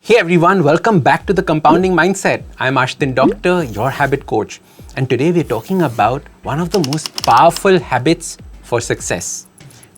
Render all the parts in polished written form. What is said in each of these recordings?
Hey everyone, welcome back to the Compounding Mindset. I'm Ashdin Doctor, your habit coach. And today we're talking about one of the most powerful habits for success,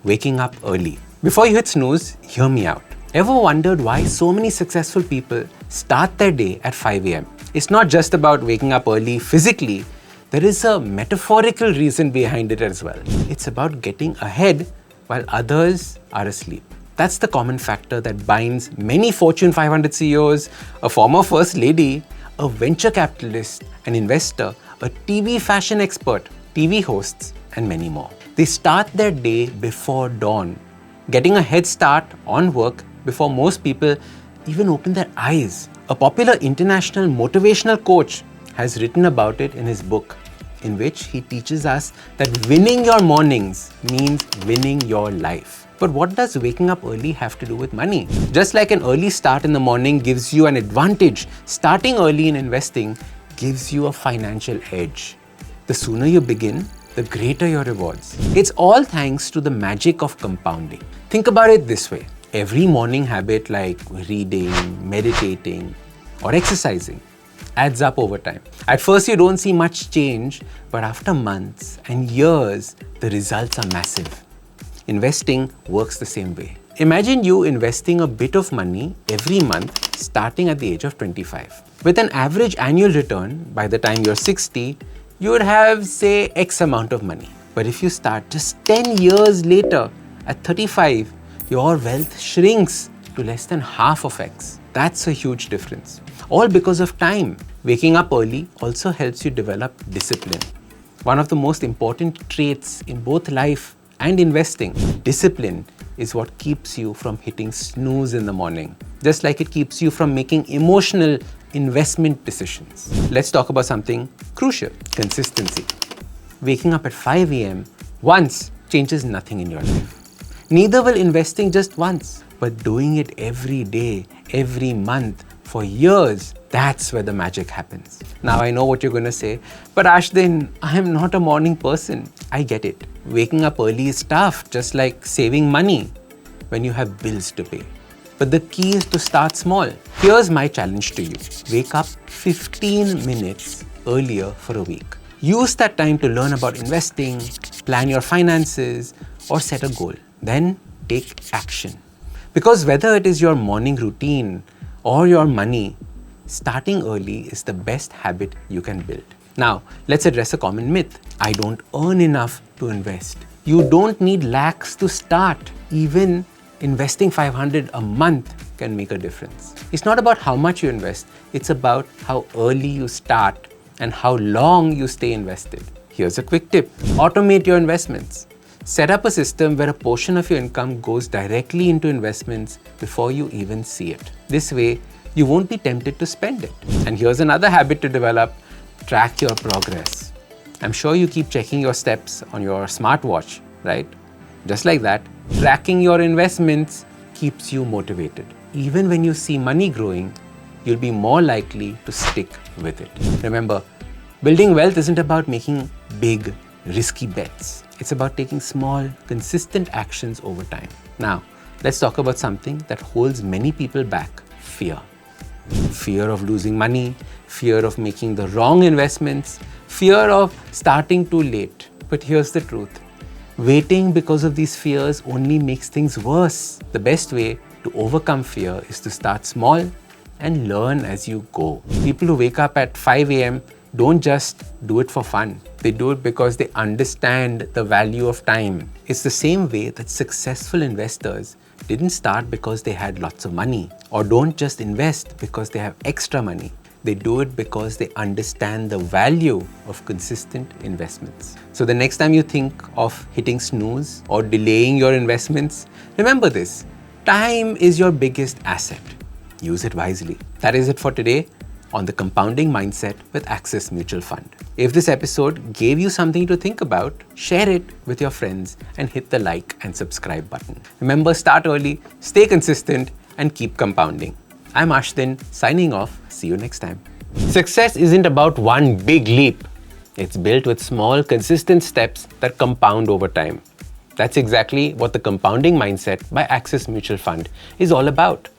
waking up early. Before you hit snooze, hear me out. Ever wondered why so many successful people start their day at 5 a.m.? It's not just about waking up early physically, there is a metaphorical reason behind it as well. It's about getting ahead while others are asleep. That's the common factor that binds many Fortune 500 CEOs, a former first lady, a venture capitalist, an investor, a TV fashion expert, TV hosts, and many more. They start their day before dawn, getting a head start on work before most people even open their eyes. A popular international motivational coach has written about it in his book, in which he teaches us that winning your mornings means winning your life. But what does waking up early have to do with money? Just like an early start in the morning gives you an advantage, starting early in investing gives you a financial edge. The sooner you begin, the greater your rewards. It's all thanks to the magic of compounding. Think about it this way. Every morning habit like reading, meditating, or exercising adds up over time. At first, you don't see much change, but after months and years, the results are massive. Investing works the same way. Imagine you investing a bit of money every month starting at the age of 25. With an average annual return, by the time you're 60, you would have, say, X amount of money. But if you start just 10 years later, at 35, your wealth shrinks to less than half of X. That's a huge difference. All because of time. Waking up early also helps you develop discipline. One of the most important traits in both life and investing. Discipline is what keeps you from hitting snooze in the morning, just like it keeps you from making emotional investment decisions. Let's talk about something crucial: consistency. Waking up at 5 a.m. once changes nothing in your life. Neither will investing just once, but doing it every day, every month, for years, that's where the magic happens. Now I know what you're going to say, but Ashdin, I am not a morning person. I get it. Waking up early is tough, just like saving money when you have bills to pay. But the key is to start small. Here's my challenge to you. Wake up 15 minutes earlier for a week. Use that time to learn about investing, plan your finances, or set a goal. Then take action. Because whether it is your morning routine or your money, starting early is the best habit you can build. Now, let's address a common myth. I don't earn enough to invest. You don't need lakhs to start. Even investing 500 a month can make a difference. It's not about how much you invest. It's about how early you start and how long you stay invested. Here's a quick tip. Automate your investments. Set up a system where a portion of your income goes directly into investments before you even see it. This way, you won't be tempted to spend it. And here's another habit to develop. Track your progress. I'm sure you keep checking your steps on your smartwatch, right? Just like that, tracking your investments keeps you motivated. Even when you see money growing, you'll be more likely to stick with it. Remember, building wealth isn't about making big, risky bets. It's about taking small, consistent actions over time. Now, let's talk about something that holds many people back: fear. Fear of losing money, fear of making the wrong investments, fear of starting too late. But here's the truth. Waiting because of these fears only makes things worse. The best way to overcome fear is to start small and learn as you go. People who wake up at 5 a.m. don't just do it for fun. They do it because they understand the value of time. It's the same way that successful investors didn't start because they had lots of money, or don't just invest because they have extra money. They do it because they understand the value of consistent investments. So the next time you think of hitting snooze or delaying your investments, remember this: time is your biggest asset. Use it wisely. That is it for today on the Compounding Mindset with Axis Mutual Fund. If this episode gave you something to think about, share it with your friends and hit the like and subscribe button. Remember, start early, stay consistent, and keep compounding. I'm Ashdin, signing off. See you next time. Success isn't about one big leap. It's built with small, consistent steps that compound over time. That's exactly what the Compounding Mindset by Axis Mutual Fund is all about.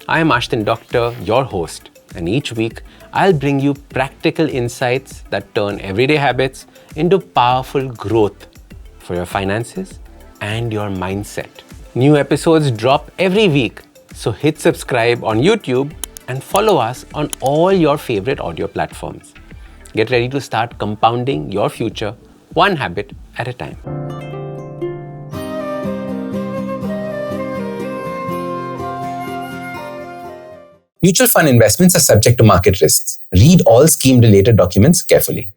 I am Ashdin Doctor, your host, and each week I'll bring you practical insights that turn everyday habits into powerful growth for your finances and your mindset. New episodes drop every week, so hit subscribe on YouTube and follow us on all your favorite audio platforms. Get ready to start compounding your future one habit at a time. Mutual fund investments are subject to market risks. Read all scheme-related documents carefully.